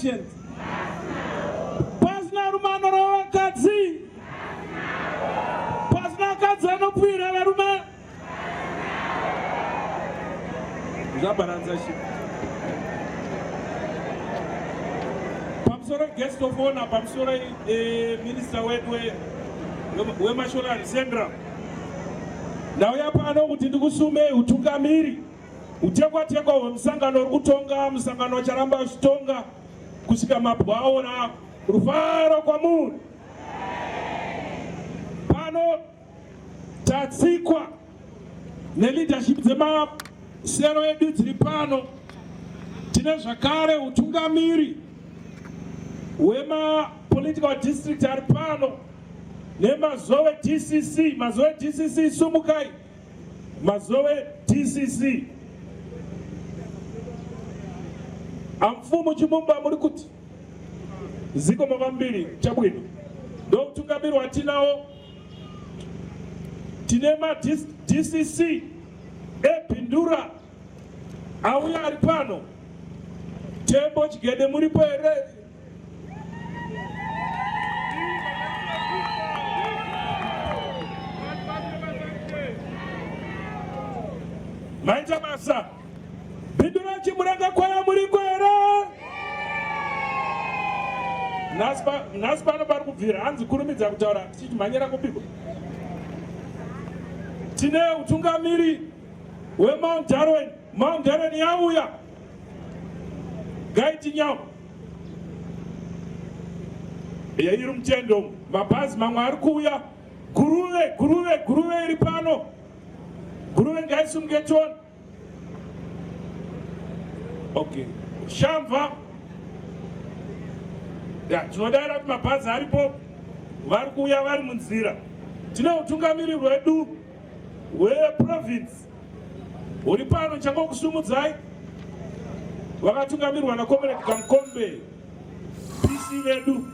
Sanctions. Pasna rumano rawakadzi. Pasna kadzi anopwira varume. Zvabaranza shi. Pamsoro guest of honor, pamsoro minister we Mashonaland Central. Ndauya pano kuti ndikusume utungamiri. Utekwa wemusangano uri kutonga, musangano wacharamba uchitonga kusvika mabwaona rufaro kwamuri. Pano tatsikwa neleadership dzemasero edu dziri pano. Tine zvakare utungamiri wema-political district ari pano nemazowe DCC, mazowe DCC sumukai, mazowe DCC. Amfumo chimumba muri kuti ziko mavambiri chabwino ndo utungamiri watinawo. Tine ma DCC epindura auya ari pano. Tembo Chigede muripo ere? Maita masa bindura chimuranga kwaya muriko ere? Naspa bari kubvira hanzi kurumidza kutaura tichimhanyira kupiko. Tine utungamiri weMount Darwin. Mount Darwin yauya gaiti nyao iri mutendo. Mabhazi mamwe ari kuuya. Guruve iri pano. Guruve ngaisumgetoni. Okay. Shamva. Tinodaira kuti mabhazi aripo vari kuuya vari munzira. Tine utungamiri hwedu hweprovince uri pano changokusumudzai. Vakatungamirirwa naComrade Kamkombe PC vedu.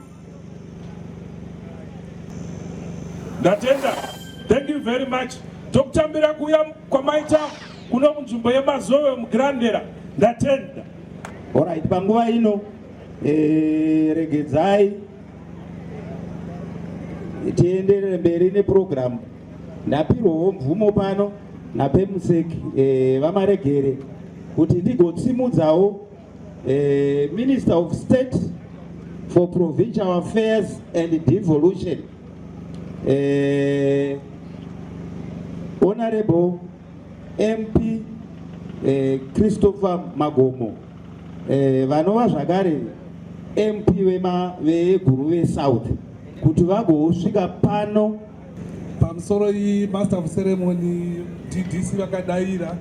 Ndatenda. Thank you very much. Tokutambira kuya kwamaita kuno munzvimbo yemazowe mugrandera. Ndatenda. Alright, panguva ino regedzai tienderere mberi neprogram. Ndapirwawo mvumo pano napemuseki vamaregere kuti ndigotsimudzawo Minister of State for Provincial Affairs and Devolution, Honorable MP Christopher Magomo, vanova zvakare MP veGuruve South, kuti vagosvika pano. Pamusoro Master of Ceremony DDC vakadaira.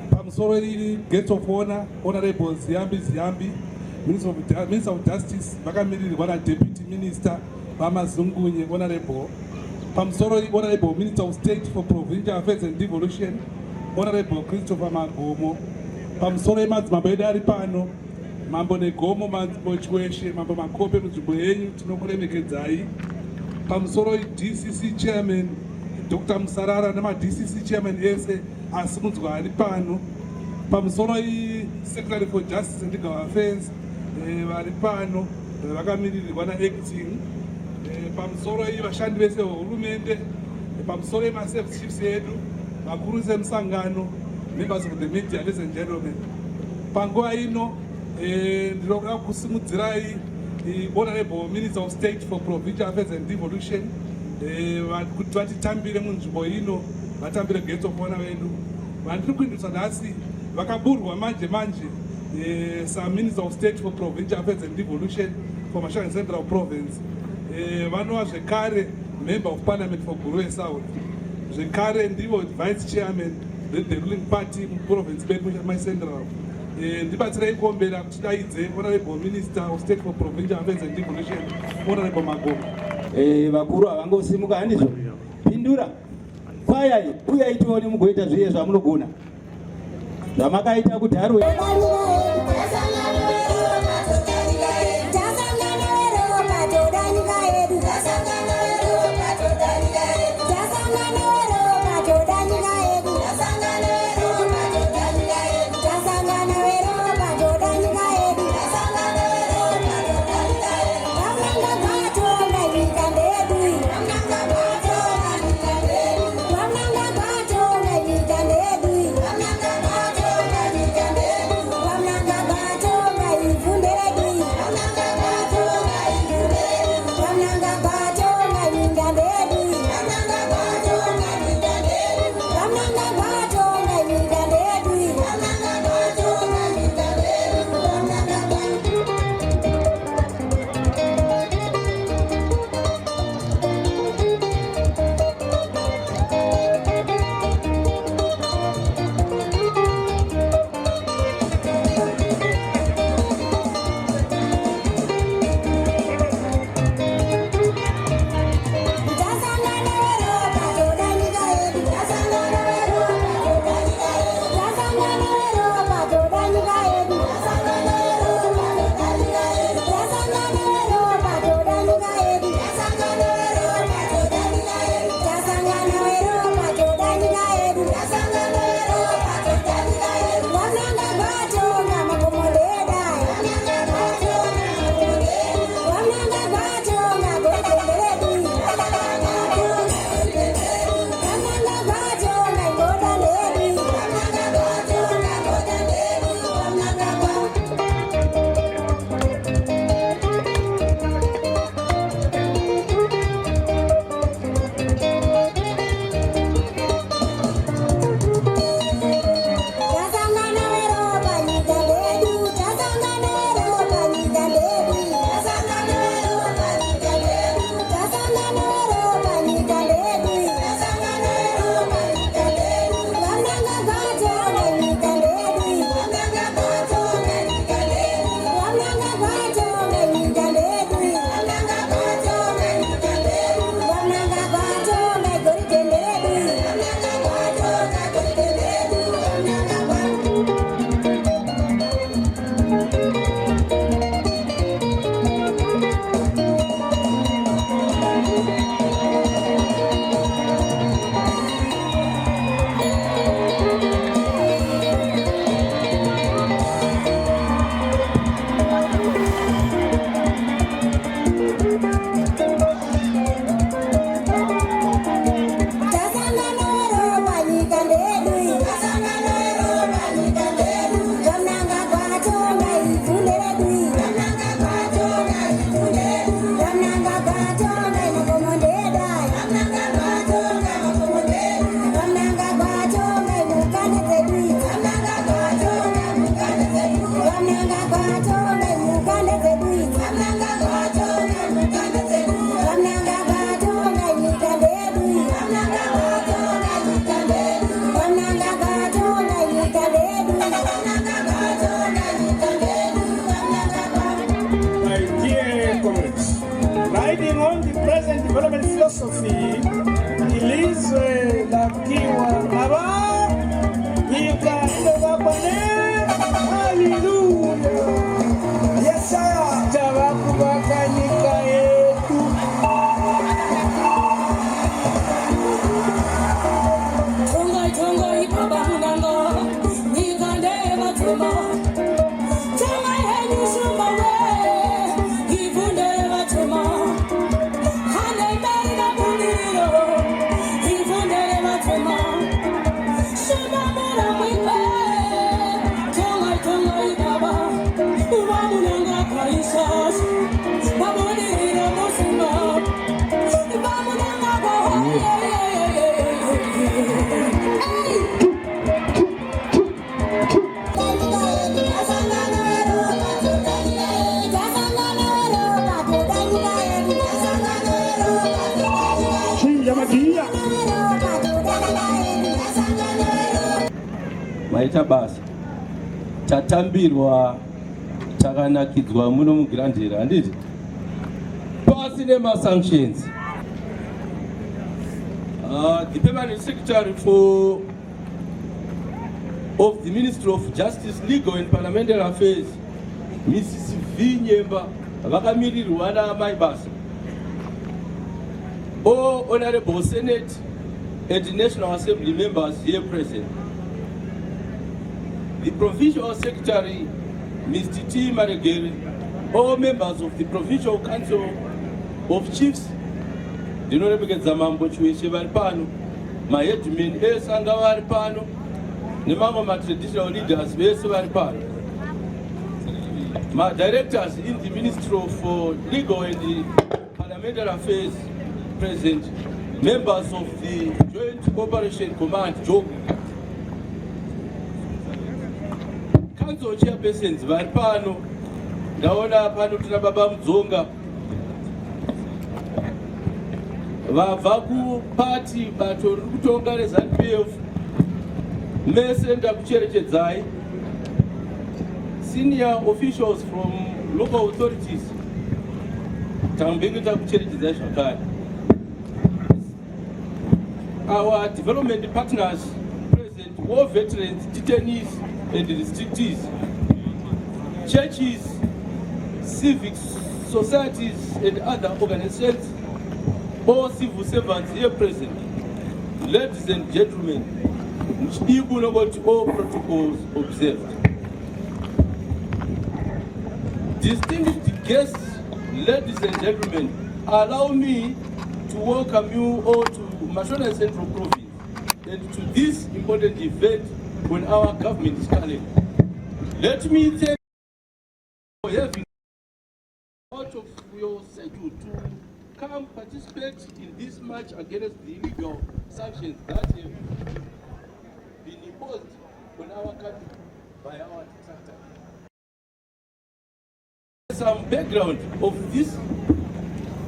Pamusoro Gate of Honor Honorable Ziambi, Minister of Justice vakamirirwa naDeputy Minister Vamazungunye Honorable. Pamusoro Honorable Minister of State for Provincial Affairs and Devolution Honorable Christopher Magomo. Pamusoro madzimambo edu ari pano, Mambo Negomo, Mambo Chweshe, Mambo Makope munzvimbo yenyu tinokuremekedzai. Pamusoro DCC Chairman Dr. Musarara nama-DCC Chairman ese asimudzwa ari pano. Pamusoro Secretary for Justice and Legal Affairs vari pano vakamirirwa naActing. Pamusoro vashandi vese vehurumende. Pamusoro ma-service chiefs edu, vakuru semusangano, members of the media, ladies and gentlemen. Panguva ino ndinoda kusimudzirai Honorable Minister of State for Provincial Affairs and Devolution kuti vatitambire munzvimbo ino, vatambire Gate of Honor vedu. Vandiri kuindisa nhasi vakaburwa manje Minister of State for Provincial Affairs and Devolution for Mashonaland Central Province. Vanova zvekare Member of Parliament for Guruve South. Zvekare ndivo Vice Chairman the ruling party muprovince bedu maCentral. Ndibatsirai kuombera kuti daidze Honorable Minister of State for Provincial Affairs and Devolution Honorable Magomo. Vakuru havangosimuka handizvo. Pindura. Kwayai uyai tione mugoita zviye zvamunogona. Zvamakaita kudharo. philosophy ilizwe lakiwa aba yikatoka kwane. Hallelujah. Yes sir. Tabakubakanika yetu. Tonga tonga ibaba munanga nikande batema. Tama heni shumawe ibunde batema. Hane merina buniro ibunde batema. Shuna mera mwipe. Tonga tonga ibaba uba munanga kaisas. Babuniro musuma. Iba munanga kwa maita basa tatambirwa takanakidzwa muno mugirandera handiti pasi nemasanctions. The permanent secretary of the Ministry of Justice, Legal and Parliamentary Affairs, Mrs. V. Nyemba, vakamirirwa naamai basa. All Honorable Senate and National Assembly members here present. The Provincial Secretary, Mr. T. Maregere, all members of the Provincial Council of Chiefs, ndinorebekeza mambo chiweshe vari pano, maheadmen ese anga vari pano, nemamwe matraditional leaders vese vari pano, directors in the Ministry of Legal and Parliamentary Affairs present, members of the Joint Operation Command, JOC, Council chairpersons vari pano, ndaona pano tuna baba Mdzonga, vabva kupati bato riri kutonga reZANU-PF, mese ndakucherechedzai. Senior officials from local authorities, tambenge takucherechedzai zvakare. Our development partners present, war veterans, detainees and restrictees, churches, civic societies and other organizations, all civil servants here present, ladies and gentlemen, all protocols observed. Distinguished guests, ladies and gentlemen, allow me to welcome you all to Mashonaland Central Province and to this important event on our government calendar. Let me thank you for having out of your schedule to come participate in this march against the illegal sanctions that have been imposed on our country by our dictator. Some background of this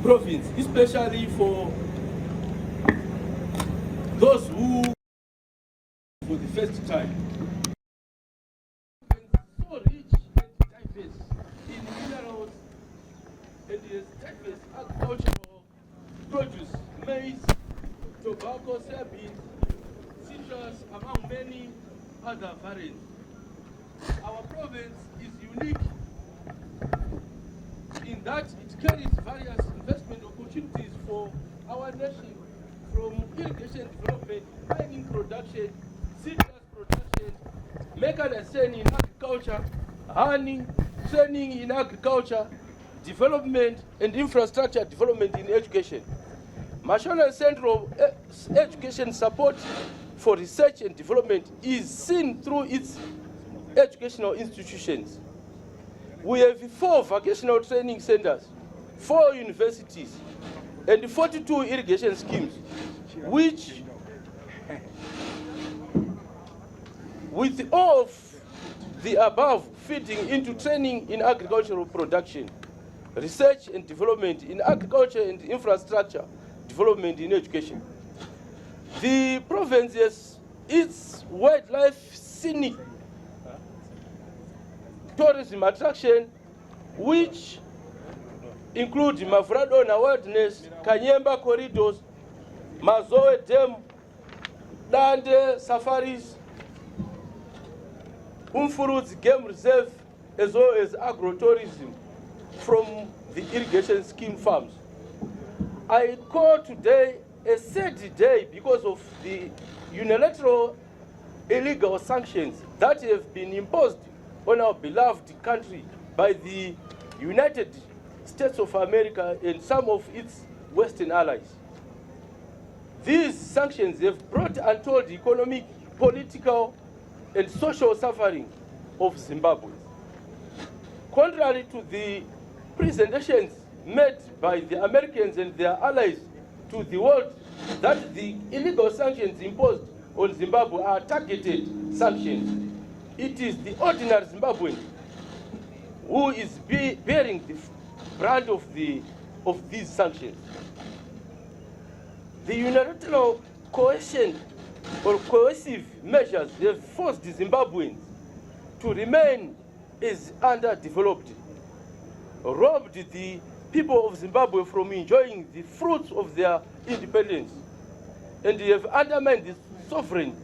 province, especially for those who for the first time. So rich and diverse in minerals and diverse agricultural produce, maize, tobacco, soybeans, citrus, among many other variants. Our province is unique in that it carries various investment opportunities for our nation, from irrigation development, mining production, citrus production, mechanization in agriculture, honey, training in agriculture, development and infrastructure development in education. Mashonaland Central education support for research and development is seen through its educational institutions. We have 4 vocational training centers, 4 universities, and 42 irrigation schemes, which, with all of the above, feeding into training in agricultural production, research and development in agriculture and infrastructure development in education. The province has its wildlife scenic tourism attraction, which include Mavradona Worthiness, Kanyemba Corridors, Mazoe Dam, Dande Safaris, Umfuruz Game Reserve, as well as agrotourism from the irrigation scheme farms. I call today a sad day because of the unilateral illegal sanctions that have been imposed on our beloved country by the United States of America and some of its Western allies. These sanctions have brought untold economic, political, and social suffering of Zimbabwe. Contrary to the presentations made by the Americans and their allies to the world that the illegal sanctions imposed on Zimbabwe are targeted sanctions, it is the ordinary Zimbabwean who is bearing the brunt of these sanctions. The unilateral coercion or coercive measures have forced the Zimbabweans to remain as underdeveloped, robbed the people of Zimbabwe from enjoying the fruits of their independence, and have undermined the sovereignty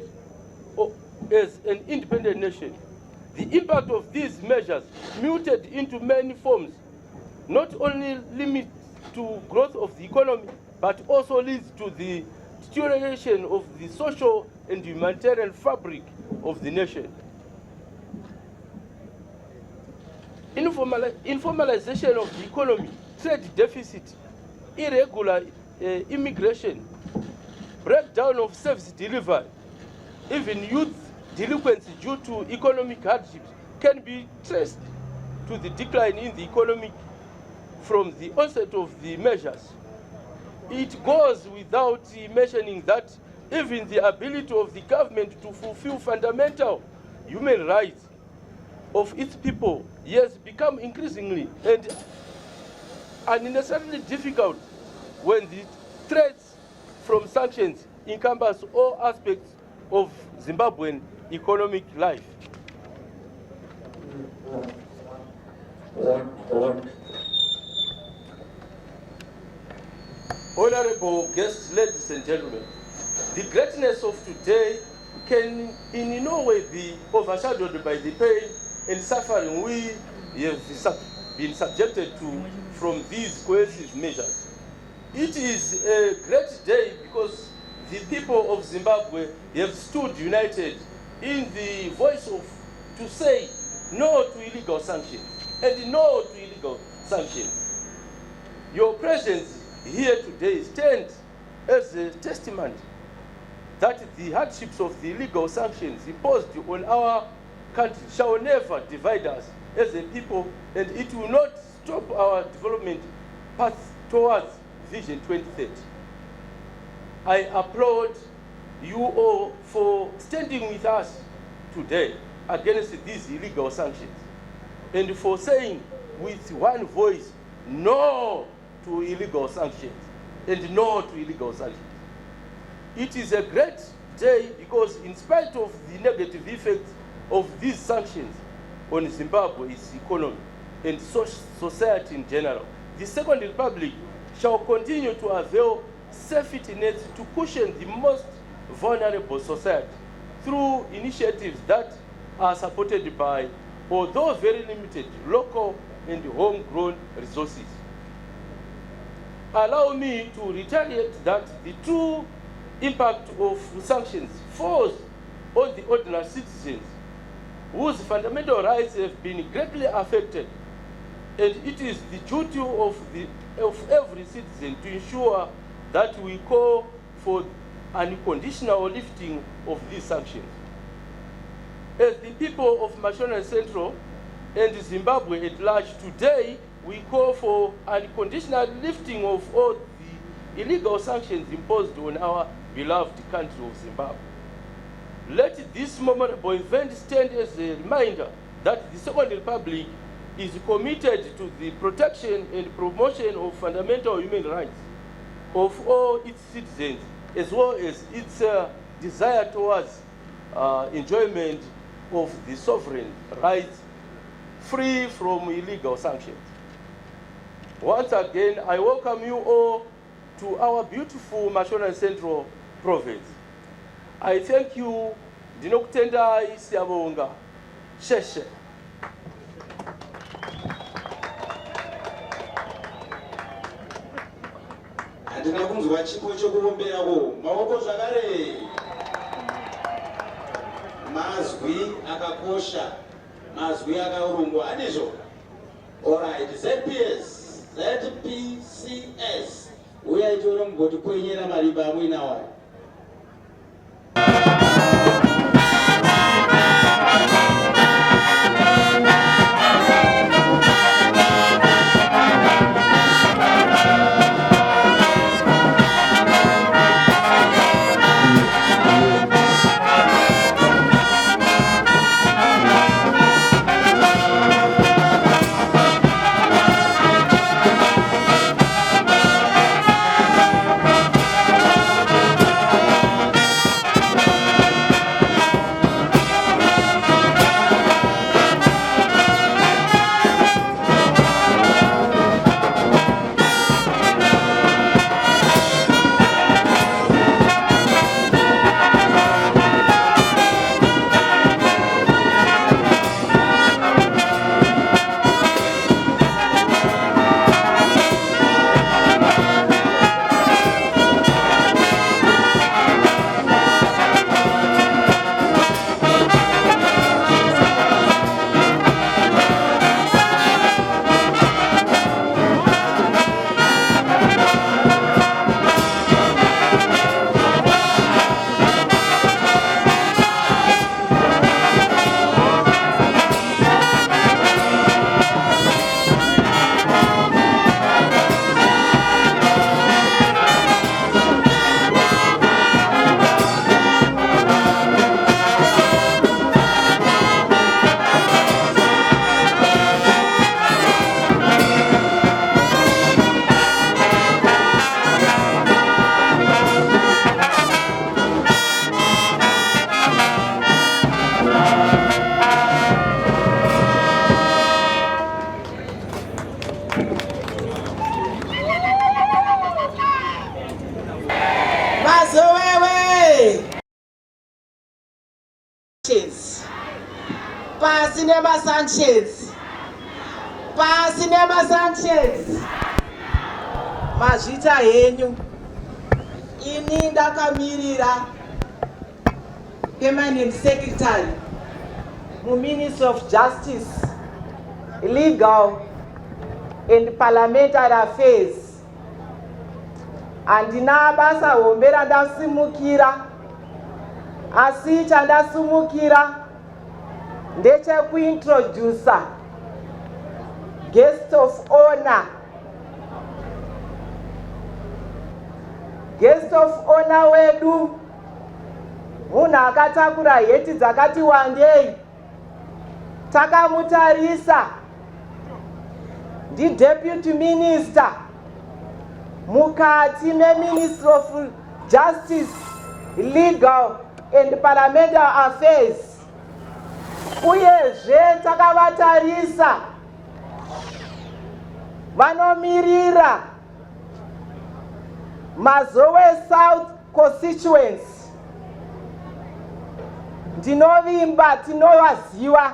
as an independent nation. The impact of these measures, muted into many forms, not only limits to growth of the economy, but also leads to the deterioration of the social and humanitarian fabric of the nation. Informalization of the economy, trade deficit, irregular immigration, breakdown of service delivery, even youth delinquency due to economic hardships can be traced to the decline in the economy from the onset of the measures. It goes without mentioning that even the ability of the government to fulfill fundamental human rights of its people has become increasingly and unnecessarily difficult when the threats from sanctions encompass all aspects of Zimbabwean economic life. Honorable guests, ladies and gentlemen, the greatness of today can in no way be overshadowed by the pain and suffering we have been subjected to from these coercive measures. It is a great day because the people of Zimbabwe have stood united in the voice of to say no to illegal sanctions and no to illegal sanctions. Your presence here today stands as a testament that the hardships of the illegal sanctions imposed on our country shall never divide us as a people, and it will not stop our development path towards Vision 2030. I applaud you all for standing with us today against these illegal sanctions and for saying with one voice no to illegal sanctions and no to illegal sanctions. It is a great day because in spite of the negative effects of these sanctions on Zimbabwe's economy and society in general, the Second Republic shall continue to avail safety nets to cushion the most vulnerable society through initiatives that are supported by, although very limited, local and homegrown resources. Allow me to reiterate that the true impact of sanctions falls on the ordinary citizens whose fundamental rights have been greatly affected, and it is the duty of every citizen to ensure that we call for unconditional lifting of these sanctions. As the people of Mashonaland Central and Zimbabwe at large today, we call for unconditional lifting of all the illegal sanctions imposed on our beloved country of Zimbabwe. Let this memorable event stand as a reminder that the Second Republic is committed to the protection and promotion of fundamental human rights of all its citizens, as well as its desire towards enjoyment of the sovereign rights free from illegal sanctions. Once again, I welcome you all to our beautiful Mashonaland Central Province. I thank you. Dinokutendai siyabonga. Sheshe. Andina kunzwa chipo chokuomberawo maoko zvakare. Mazwi akakosha, mazwi akaurungwa adizvo. Alright, ZPCS. Uya itora mugoti kwenyera mariba amwina wayo. Sanctions. Sanctions. Mazvita henyu. Ini ndakamirira permanent secretary Ministry of Justice, Legal and Parliamentary Affairs. Andina basa hombe randasimukira. Asi chandasimukira ndechekuintroducer guest of honor. Guest of honor wedu munhu akatakura heti dzakati wandei. Takamutarisa Deputy Minister mukati Ministry of Justice, Legal and Parliamentary Affairs. Uyezve takavatarisa vanomirira Mazowe South constituency. Ndinovimba tinovaziva.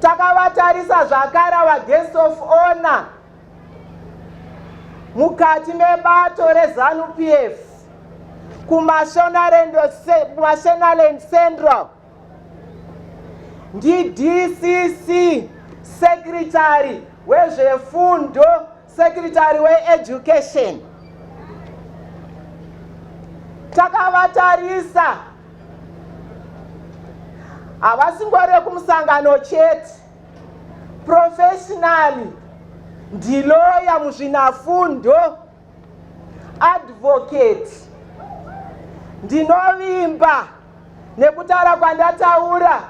Takavatarisa zvakare va guest of honor mukati mebato reZANU-PF kuMashonaland Central. Ndi DCC Secretary wezvefundo, Secretary weEducation. Takavatarisa havasingori kumusangano chete, professionally ndiloya muzvinafundo, advocate. Ndinovimba nekutaura kwandataura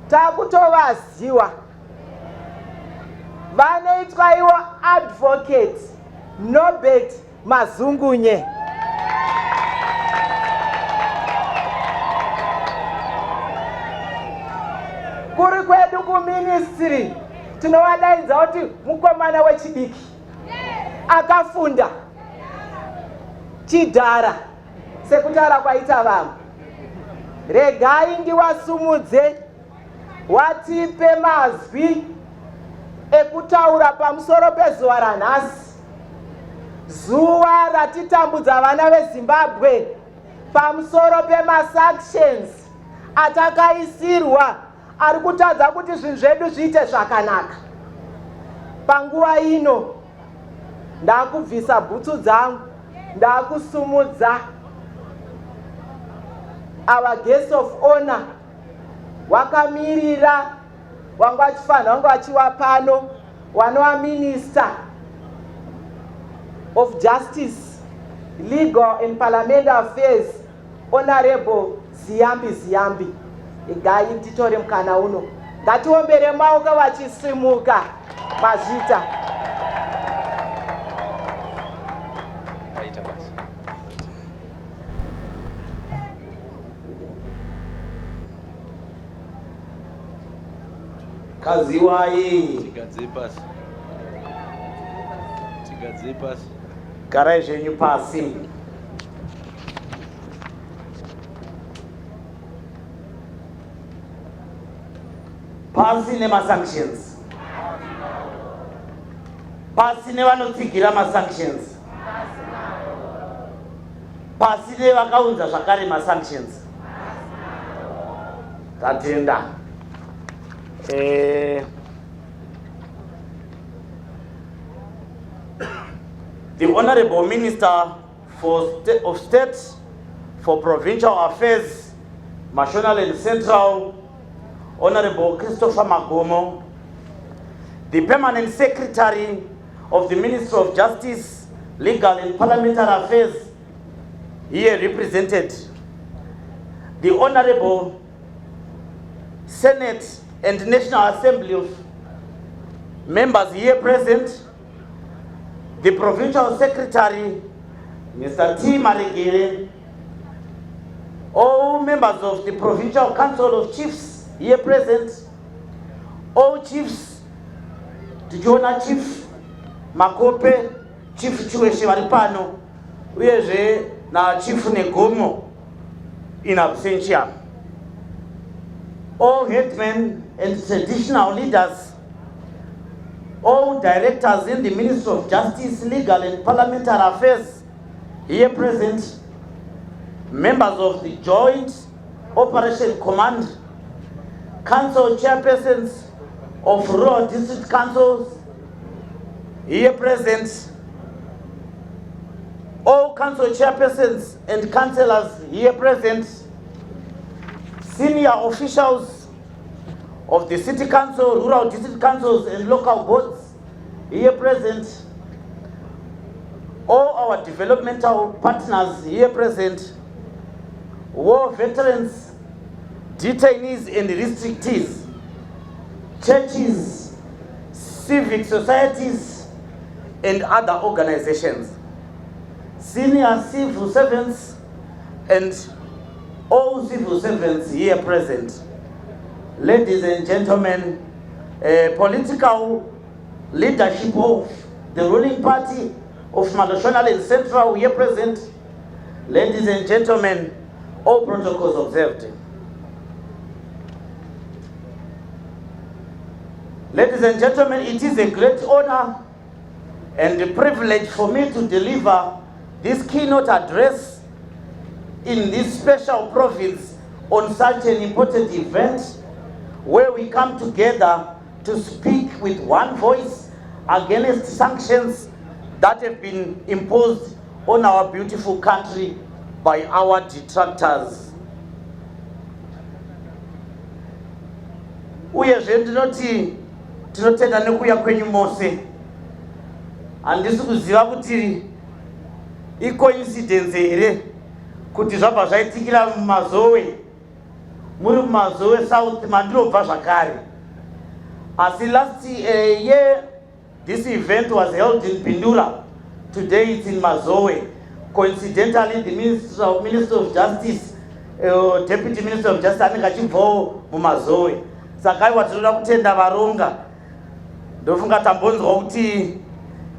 takutovaziva. Vanoitwa ivo advocate Nobet Mazungunye. Kuri kwedu kuministry tinovadaidza kuti mukomana wechidiki. akafunda chidhara sekutaura kwaita vamwe. Regai ndiwasumudze watipe mazwi ekutaura pamusoro pezuva ranhasi, zuva ratitambudza vana veZimbabwe pamusoro pemasanctions atakaisirwa ari kutadza kuti zvinhu zvedu zviite zvakanaka. Panguva ino ndakubvisa bhutsu dzangu, ndakusumudza our guest of honor wakamirira wanga achifanira wanga achiwa pano wanova Minister of Justice, Legal and Parliamentary Affairs, Honorable Ziyambi. Igai nditore mukana uno. Ngatiwombere maoko vachisimuka mazvita. Kaziwai. Tigadzipas. Garai zvenyu pasi. Pasi nemasanctions. Pasi nevanotsigira masanctions. Pasi nevakaunza zvakare masanctions. Tatenda. The Honorable Minister of State for Provincial Affairs, Mashonaland Central, Honorable Christopher Magomo, the Permanent Secretary of the Ministry of Justice, Legal and Parliamentary Affairs, here represented, the Honorable Senate and National Assembly of members here present, the Provincial Secretary, Mr. T. Marigere, all members of the Provincial Council of Chiefs here present, all chiefs, Tijuana Chief Makope, Chief Chueshe Varipano, uyezve na Chief Negomo in absentia, all headmen and traditional leaders, all directors in the Ministry of Justice, Legal and Parliamentary Affairs here present, members of the Joint Operation Command, Council Chairpersons of Rural District Councils here present, all Council Chairpersons and Councillors here present, senior officials of the City Council, Rural District Councils and local boards here present, all our developmental partners here present, war veterans, detainees and restrictees, churches, civic societies and other organizations, senior civil servants and all civil servants here present, ladies and gentlemen, political leadership of the ruling party of Mashonaland Central here present, ladies and gentlemen, all protocols observed. Ladies and gentlemen, it is a great honor and a privilege for me to deliver this keynote address in this special province on such an important event where we come together to speak with one voice against sanctions that have been imposed on our beautiful country by our detractors. Uyezve ndinoti tinotenda nekuuya kwenyu mose. Handisi kuziva kuti coincidence here kuti zvabva zvaitikira mumazowe, muri mumazowe south mandinobva zvakare. Asi last year this event was held in Pindura. Today it's in Mazowe. Coincidentally, the Minister of Justice, Deputy Minister of Justice, anenge achibvawo mumazowe. Saka iwa tinoda kutenda varonga. Ndofunga tambonzwa kuti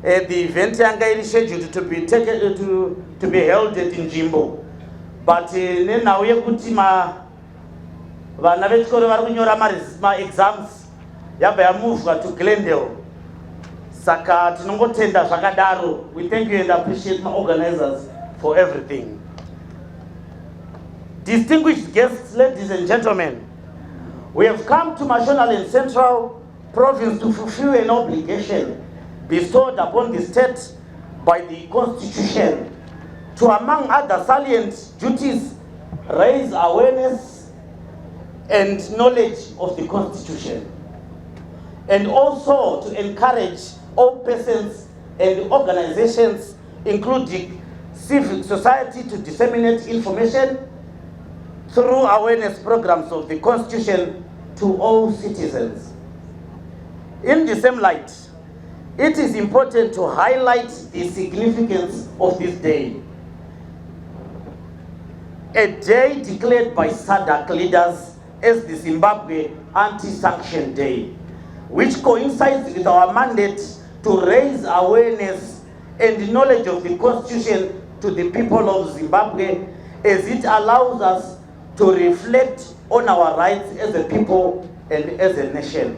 the event yanga iri scheduled to be taken to be held at Njimbo, but now yekuti vana vechikoro vari kunyora ma-exams yabva yamuvwa to Glendale, saka tinongotenda zvakadaro. We thank you and appreciate my organizers for everything. Distinguished guests, ladies and gentlemen, we have come to Mashonaland Central Province to fulfill an obligation bestowed upon the state by the Constitution to, among other salient duties, raise awareness and knowledge of the Constitution, and also to encourage all persons and organizations, including civil society, to disseminate information through awareness programs of the Constitution to all citizens. In the same light, it is important to highlight the significance of this day, a day declared by SADC leaders as the Zimbabwe Anti-sanction Day, which coincides with our mandate to raise awareness and knowledge of the Constitution to the people of Zimbabwe, as it allows us to reflect on our rights as a people and as a nation.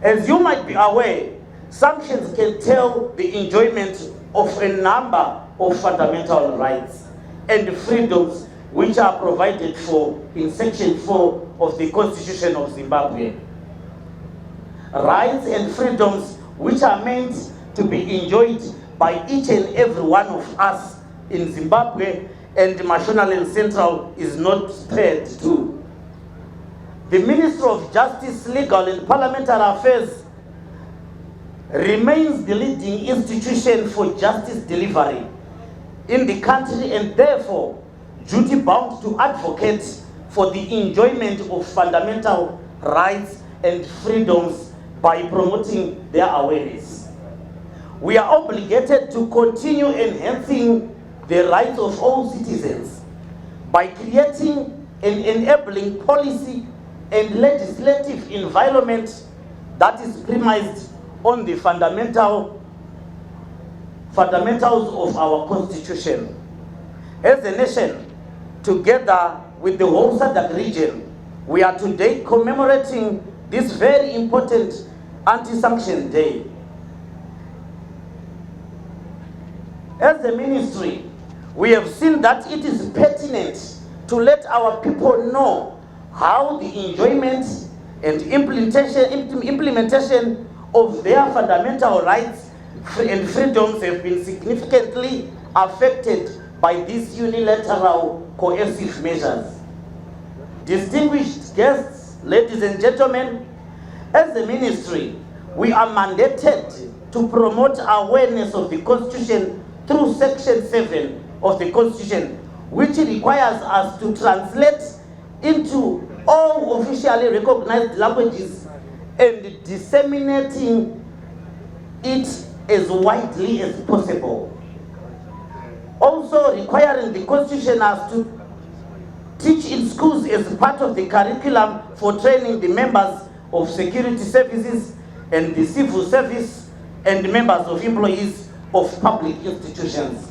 As you might be aware, sanctions can tell the enjoyment of a number of fundamental rights and freedoms which are provided for in Section 4 of the Constitution of Zimbabwe. Rights and freedoms which are meant to be enjoyed by each and every one of us in Zimbabwe, and Mashonaland Central is not spared too. The Ministry of Justice, Legal and Parliamentary Affairs remains the leading institution for justice delivery in the country, and therefore duty-bound to advocate for the enjoyment of fundamental rights and freedoms by promoting their awareness. We are obligated to continue enhancing the rights of all citizens by creating an enabling policy and legislative environment that is premised on the fundamentals of our Constitution. As a nation, together with the whole SADC region, we are today commemorating this very important Anti-sanction Day. As a ministry, we have seen that it is pertinent to let our people know how the enjoyment and implementation of their fundamental rights and freedoms have been significantly affected by these unilateral coercive measures. Distinguished guests, ladies and gentlemen, as a ministry, we are mandated to promote awareness of the Constitution through Section 7 of the Constitution, which requires us to translate into all officially recognized languages and disseminating it as widely as possible. Also requiring the Constitution as to teach in schools as part of the curriculum for training the members of security services and the civil service and members of employees of public institutions,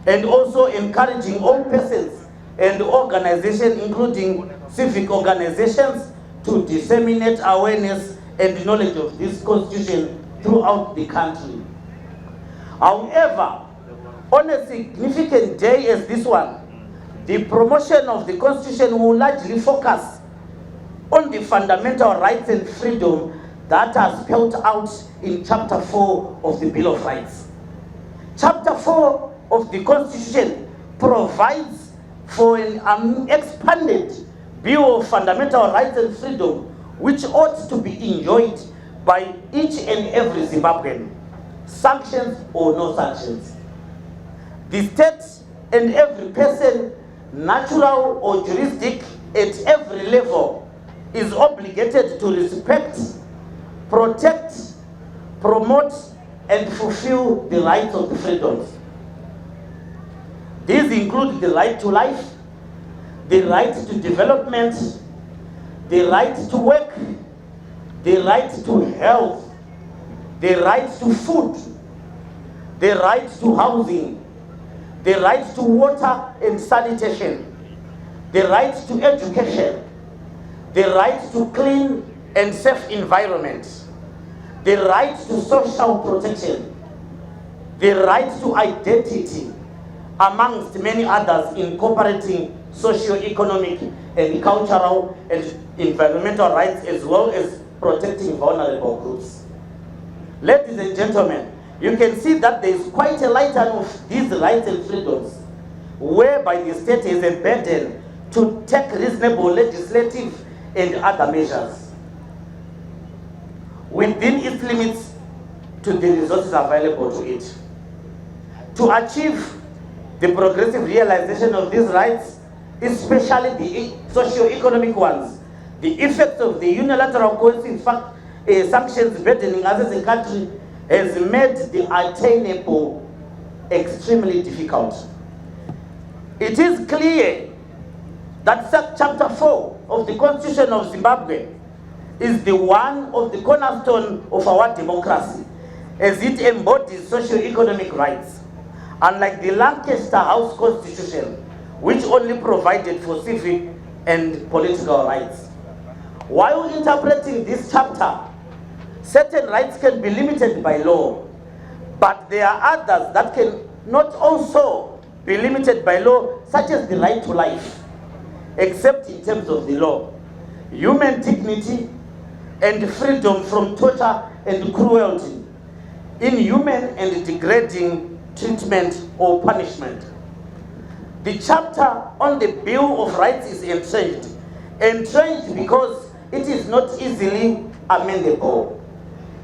and also encouraging all persons and organizations, including civic organizations, to disseminate awareness and knowledge of this Constitution throughout the country. However, on a significant day as this one, the promotion of the Constitution will largely focus on the fundamental rights and freedom that are spelled out in Chapter 4 of the Bill of Rights. Chapter 4 of the Constitution provides for an expanded Bill of Fundamental Rights and Freedom, which ought to be enjoyed by each and every Zimbabwean, sanctions or no sanctions. The state and every person, natural or juristic, at every level, is obligated to respect, protect, promote, and fulfill the rights of the freedoms. These include the right to life, the right to development, the right to work, the right to health, the right to food, the right to housing, the right to water and sanitation, the right to education, the right to clean and safe environment, the right to social protection, the right to identity, amongst many others, incorporating socio-economic and cultural and environmental rights, as well as protecting vulnerable groups. Ladies and gentlemen, you can see that there is quite a lightening of these rights and freedoms, whereby the state is a burden to take reasonable legislative and other measures within its limits to the resources available to it. To achieve the progressive realization of these rights, especially the socio-economic ones, the effects of the unilateral coercive sanctions burdening us as a country has made the attainable extremely difficult. It is clear that Chapter 4 of the Constitution of Zimbabwe is the one of the cornerstone of our democracy, as it embodies socio-economic rights, unlike the Lancaster House Constitution, which only provided for civic and political rights. While interpreting this chapter, certain rights can be limited by law, but there are others that can not also be limited by law, such as the right to life, except in terms of the law, human dignity, and freedom from torture and cruelty, inhuman and degrading treatment or punishment. The chapter on the Bill of Rights is entrenched because it is not easily amendable.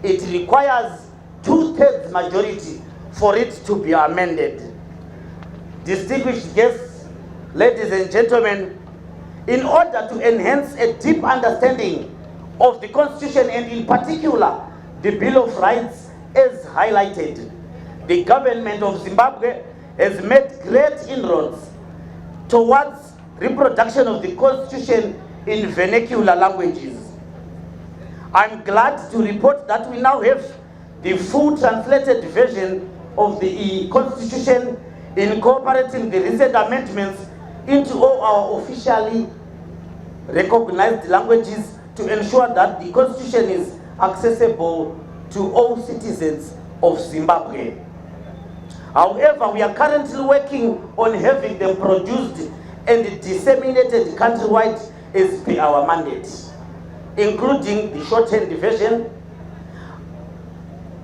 It requires 2/3 majority for it to be amended. Distinguished guests, ladies and gentlemen, in order to enhance a deep understanding of the Constitution and in particular the Bill of Rights as highlighted, the government of Zimbabwe has made great inroads towards reproduction of the Constitution in vernacular languages. I'm glad to report that we now have the full translated version of the Constitution, incorporating the recent amendments into all our officially recognized languages to ensure that the Constitution is accessible to all citizens of Zimbabwe. However, we are currently working on having them produced and disseminated countrywide as per our mandate, including the shortened version.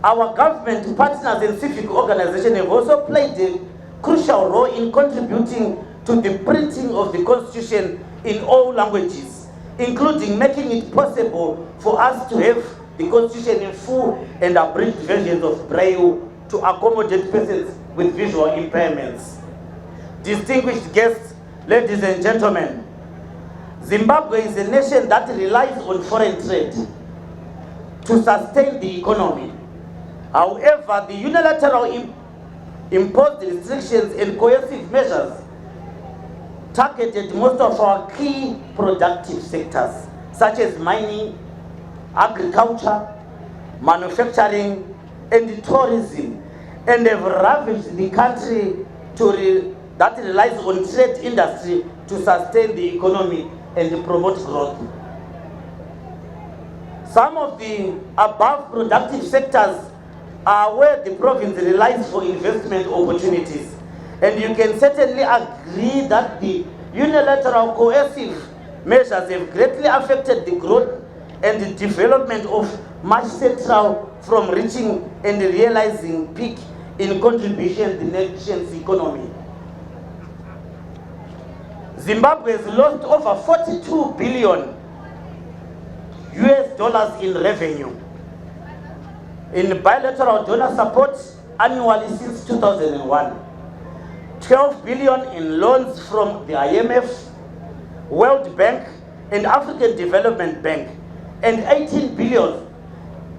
Our government partners and civic organizations have also played a crucial role in contributing to the printing of the Constitution in all languages, including making it possible for us to have the Constitution in full and abridged versions of Braille to accommodate persons with visual impairments. Distinguished guests, ladies and gentlemen, Zimbabwe is a nation that relies on foreign trade to sustain the economy. However, the unilateral imposed restrictions and coercive measures targeted most of our key productive sectors, such as mining, agriculture, manufacturing, and tourism, and have ravaged the country that relies on trade industry to sustain the economy and promote growth. Some of the above productive sectors are where the province relies for investment opportunities, and you can certainly agree that the unilateral coercive measures have greatly affected the growth and the development of much Sectoral from reaching and realizing peak in contribution to the nation's economy. Zimbabwe has lost over $42 billion in revenue in bilateral donor support annually since 2001. 12 billion in loans from the IMF, World Bank, and African Development Bank, and 18 billion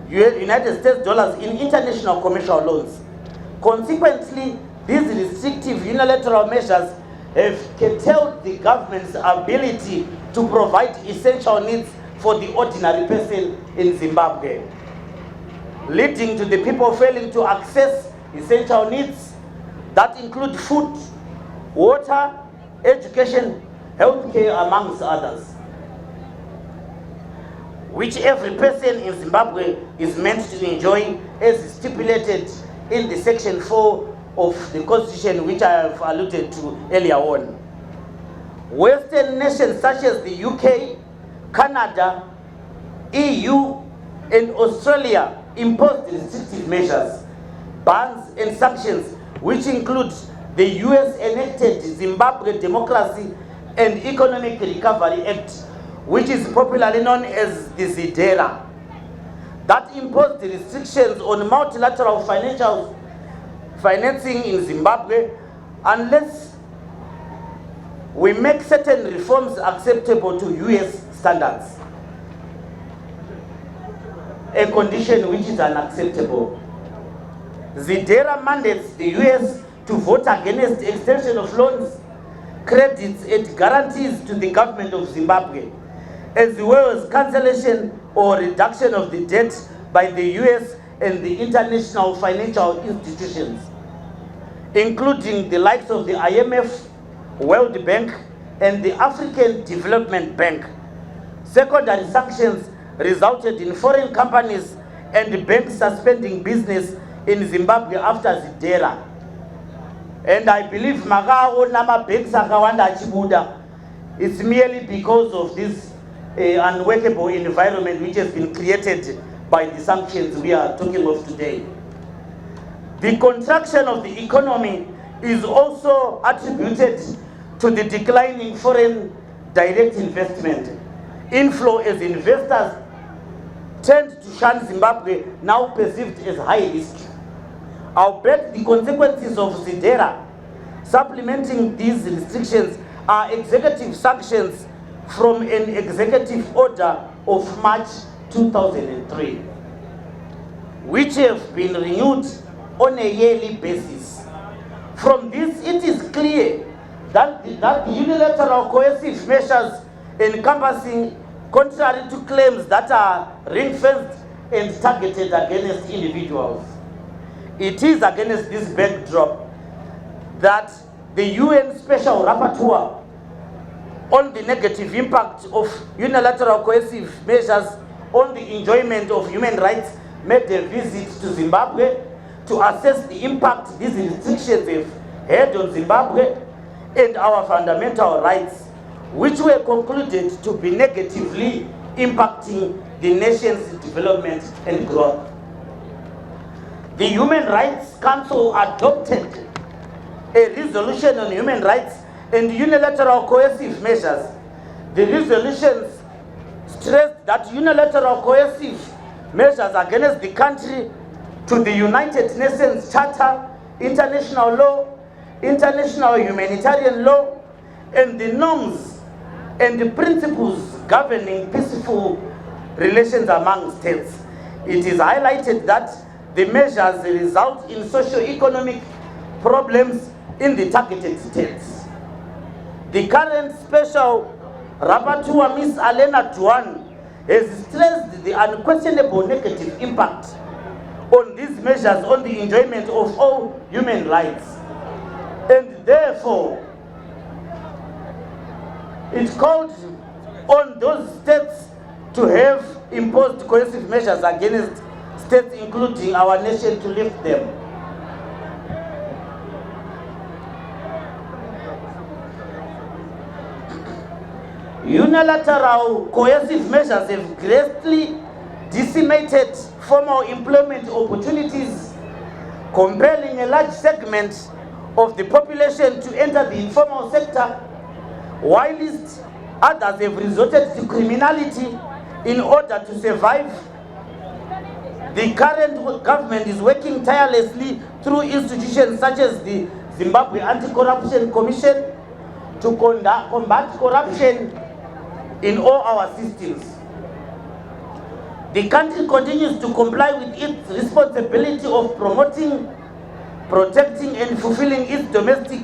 United States dollars in international commercial loans. Consequently, these restrictive unilateral measures have curtailed the government's ability to provide essential needs for the ordinary person in Zimbabwe, leading to the people failing to access essential needs that include food, water, education, healthcare, amongst others, which every person in Zimbabwe is meant to enjoy as stipulated in the Section 4 of the Constitution, which I have alluded to earlier on. Western nations such as the UK, Canada, EU, and Australia imposed restrictive measures, bans, and sanctions, which include the US enacted Zimbabwe Democracy and Economic Recovery Act, which is popularly known as the ZIDERA, that imposed restrictions on multilateral financing in Zimbabwe unless we make certain reforms acceptable to US standards, a condition which is unacceptable. ZIDERA mandates the US to vote against extension of loans, credits, and guarantees to the government of Zimbabwe, as well as cancellation or reduction of the debt by the US and the international financial institutions, including the likes of the IMF, World Bank, and the African Development Bank. Secondary sanctions resulted in foreign companies and banks suspending business in Zimbabwe after ZIDERA. And I believe Magao Nama banks akawanda achibuda. It's merely because of this unworkable environment which has been created by the sanctions we are talking of today. The contraction of the economy is also attributed to the declining foreign direct investment inflow, as investors tend to shun Zimbabwe, now perceived as high risk. I'll bet the consequences of ZIDERA supplementing these restrictions are executive sanctions from an executive order of March 2003, which have been renewed on a yearly basis. From this, it is clear that the unilateral coercive measures encompassing, contrary to claims that are ring-fenced and targeted against individuals. It is against this backdrop that the UN Special Rapporteur on the negative impact of unilateral coercive measures on the enjoyment of human rights made a visit to Zimbabwe to assess the impact these restrictions have had on Zimbabwe and our fundamental rights, which were concluded to be negatively impacting the nation's development and growth. The Human Rights Council adopted a resolution on human rights and unilateral coercive measures. The resolutions stressed that unilateral coercive measures against the country to the United Nations Charter, international law, international humanitarian law, and the norms and the principles governing peaceful relations among states. It is highlighted that the measures result in socio-economic problems in the targeted states. The current Special Rapporteur, Ms. Alena Duan, has stressed the unquestionable negative impact on these measures on the enjoyment of all human rights. And therefore, it called on those states to have imposed coercive measures against states, including our nation, to lift them. Unilateral coercive measures have greatly decimated formal employment opportunities, compelling a large segment of the population to enter the informal sector, whilst others have resorted to criminality in order to survive. The current government is working tirelessly through institutions such as the Zimbabwe Anti-Corruption Commission to combat corruption in all our systems. The country continues to comply with its responsibility of promoting, protecting, and fulfilling its domestic,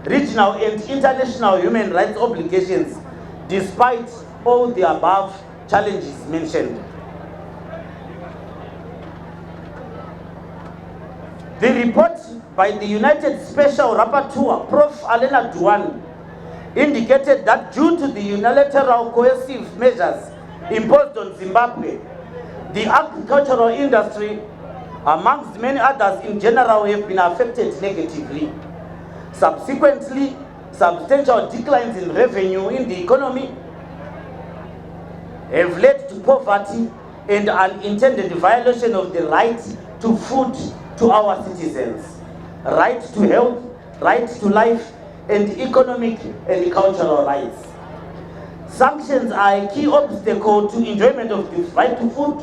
regional, and international human rights obligations, despite all the above challenges mentioned. The report by the United Special Rapporteur, Prof. Alena Duan, indicated that due to the unilateral coercive measures imposed on Zimbabwe, the agricultural industry, amongst many others in general, have been affected negatively. Subsequently, substantial declines in revenue in the economy have led to poverty and unintended violation of the right to food to our citizens, right to health, right to life, and economic and cultural rights. Sanctions are a key obstacle to enjoyment of the right to food.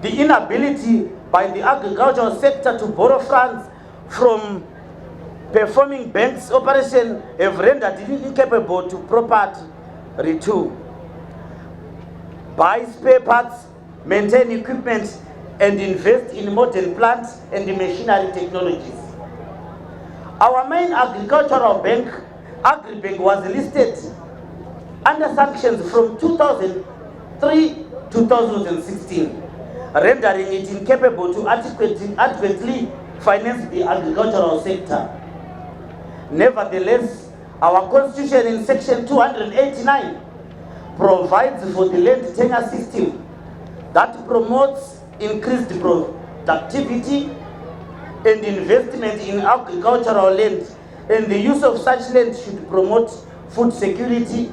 The inability by the agricultural sector to borrow funds from performing banks' operation have rendered it incapable to properly retool, buy spare parts, maintain equipment, and invest in modern plants and machinery technologies. Our main agricultural bank, Agribank, was listed under sanctions from 2003 to 2016, rendering it incapable to adequately finance the agricultural sector. Nevertheless, our constitution in section 289 provides for the land tenure system that promotes increased productivity and investment in agricultural land, and the use of such land should promote food security,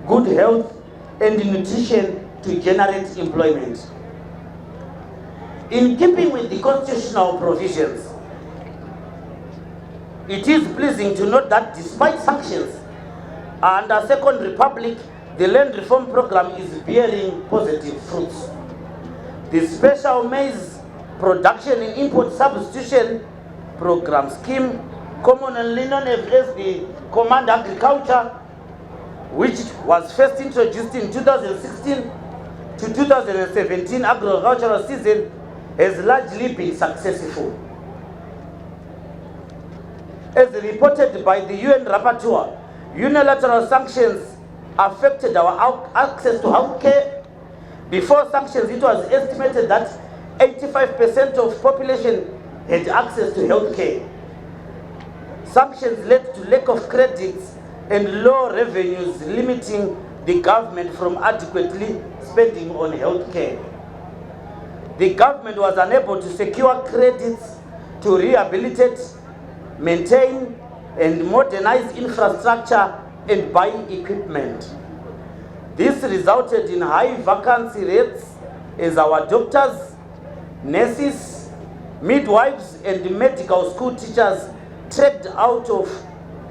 good health, and nutrition to generate employment. In keeping with the constitutional provisions, it is pleasing to note that despite sanctions, under Second Republic, the land reform program is bearing positive fruits. The Special Maize Production and Import Substitution Program scheme, commonly known as the Command Agriculture, which was first introduced in 2016 to 2017 agricultural season, has largely been successful. As reported by the UN Rapporteur, unilateral sanctions affected our access to health care. Before sanctions, it was estimated that 85% of population had access to health care. Sanctions led to lack of credits and low revenues, limiting the government from adequately spending on health care. The government was unable to secure credits to rehabilitate, maintain, and modernize infrastructure and buy equipment. This resulted in high vacancy rates as our doctors, nurses, midwives, and medical school teachers trekked out of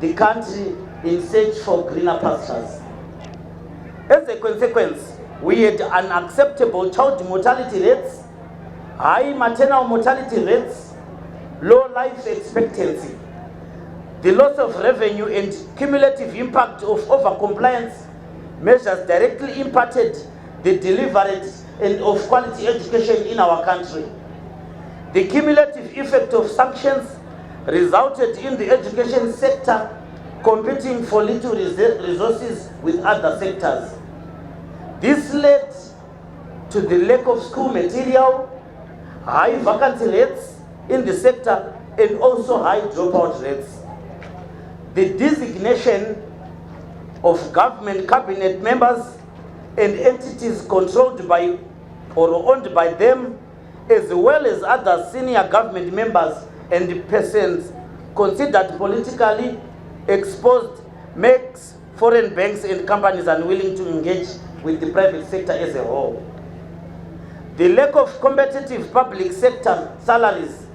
the country in search for greener pastures. As a consequence, we had unacceptable child mortality rates, high maternal mortality rates, low life expectancy. The loss of revenue and cumulative impact of overcompliance measures directly impacted the delivery and of quality education in our country. The cumulative effect of sanctions resulted in the education sector competing for little resources with other sectors. This led to the lack of school material, high vacancy rates in the sector, and also high dropout rates. The designation of government cabinet members and entities controlled by or owned by them, as well as other senior government members and persons considered politically exposed, makes foreign banks and companies unwilling to engage with the private sector as a whole. The lack of competitive public sector salaries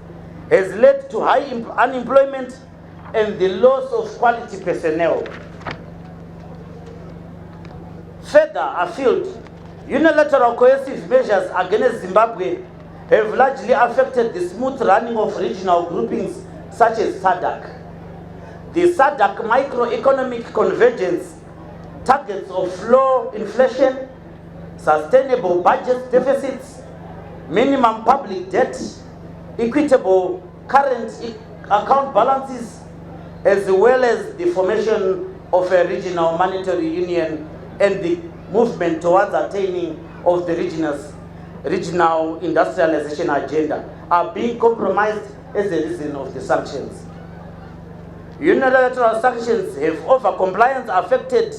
has led to high unemployment and the loss of quality personnel. Further afield, unilateral coercive measures against Zimbabwe have largely affected the smooth running of regional groupings such as SADC. The SADC microeconomic convergence targets of low inflation, sustainable budget deficits, minimum public debt, equitable current account balances, as well as the formation of a regional monetary union and the movement towards attaining of the region's regional industrialization agenda are being compromised as a reason of the sanctions. Unilateral sanctions have over-compliance affected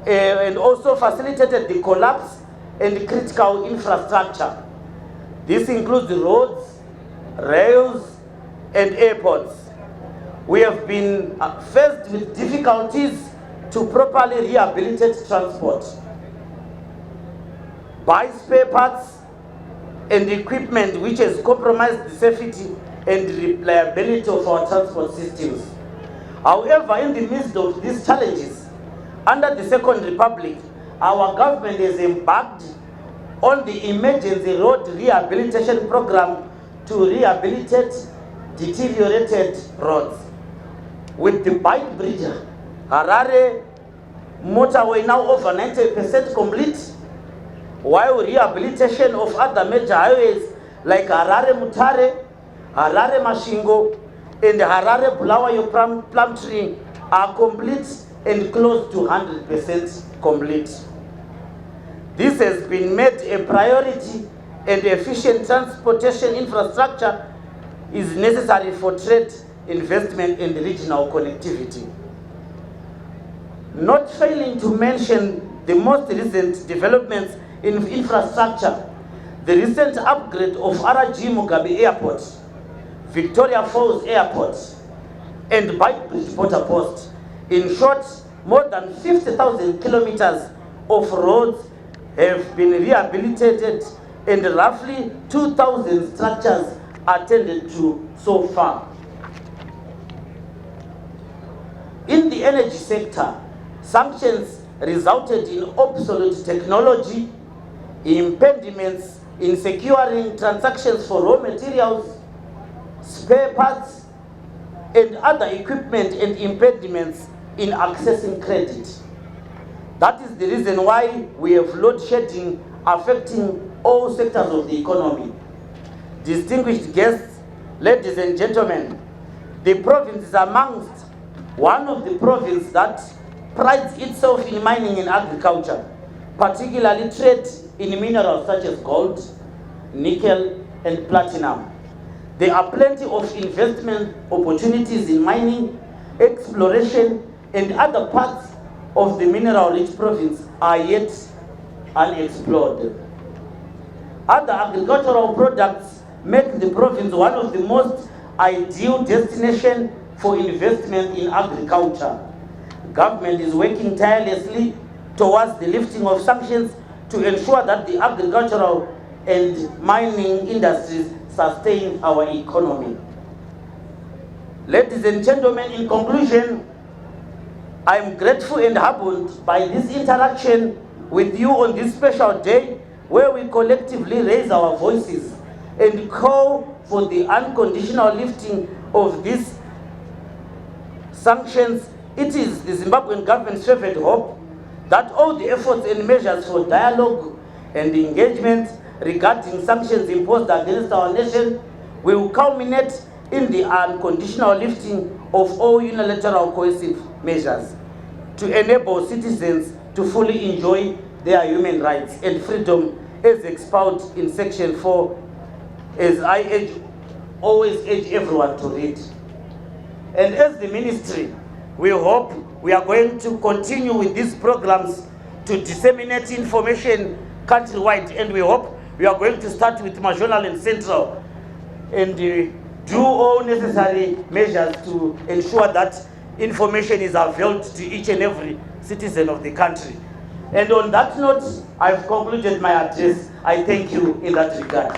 and also facilitated the collapse and critical infrastructure. This includes the roads, rails, and airports. We have been faced with difficulties to properly rehabilitate transport, buy spare parts and equipment, which has compromised the safety and reliability of our transport systems. However, in the midst of these challenges, under the Second Republic, our government has embarked on the emergency road rehabilitation program to rehabilitate deteriorated roads. With the bike bridge, Harare motorway now over 90% complete, while rehabilitation of other major highways like Harare Mutare, Harare Mashingo, and Harare Bulawayo Plum Tree are complete and close to 100% complete. This has been made a priority, and efficient transportation infrastructure is necessary for trade, investment, and regional connectivity. Not failing to mention the most recent developments in infrastructure, the recent upgrade of RG Mugabe Airport, Victoria Falls Airport, and Bike Bridge Border Post. In short, more than 50,000 kilometers of roads have been rehabilitated and roughly 2,000 structures attended to so far. In the energy sector, sanctions resulted in obsolete technology, impediments in securing transactions for raw materials, spare parts, and other equipment, and impediments in accessing credit. That is the reason why we have load shedding affecting all sectors of the economy. Distinguished guests, ladies and gentlemen, the province is amongst one of the provinces that prides itself in mining and agriculture, particularly trade in minerals such as gold, nickel, and platinum. There are plenty of investment opportunities in mining, exploration, and other parts of the mineral-rich province are yet unexplored. Other agricultural products make the province one of the most ideal destinations for investment in agriculture. Government is working tirelessly towards the lifting of sanctions to ensure that the agricultural and mining industries sustain our economy. Ladies and gentlemen, in conclusion, I am grateful and humbled by this interaction with you on this special day where we collectively raise our voices and call for the unconditional lifting of these sanctions. It is the Zimbabwean government's fervent hope that all the efforts and measures for dialogue and engagement regarding sanctions imposed against our nation will culminate in the unconditional lifting of all unilateral coercive measures to enable citizens to fully enjoy their human rights and freedom as expounded in Section 4, as I always urge everyone to read. And as the ministry, we hope we are going to continue with these programs to disseminate information countrywide, and we hope we are going to start with Mashonaland and Sectoral and do all necessary measures to ensure that information is availed to each and every citizen of the country. And on that note, I've concluded my address. I thank you in that regard.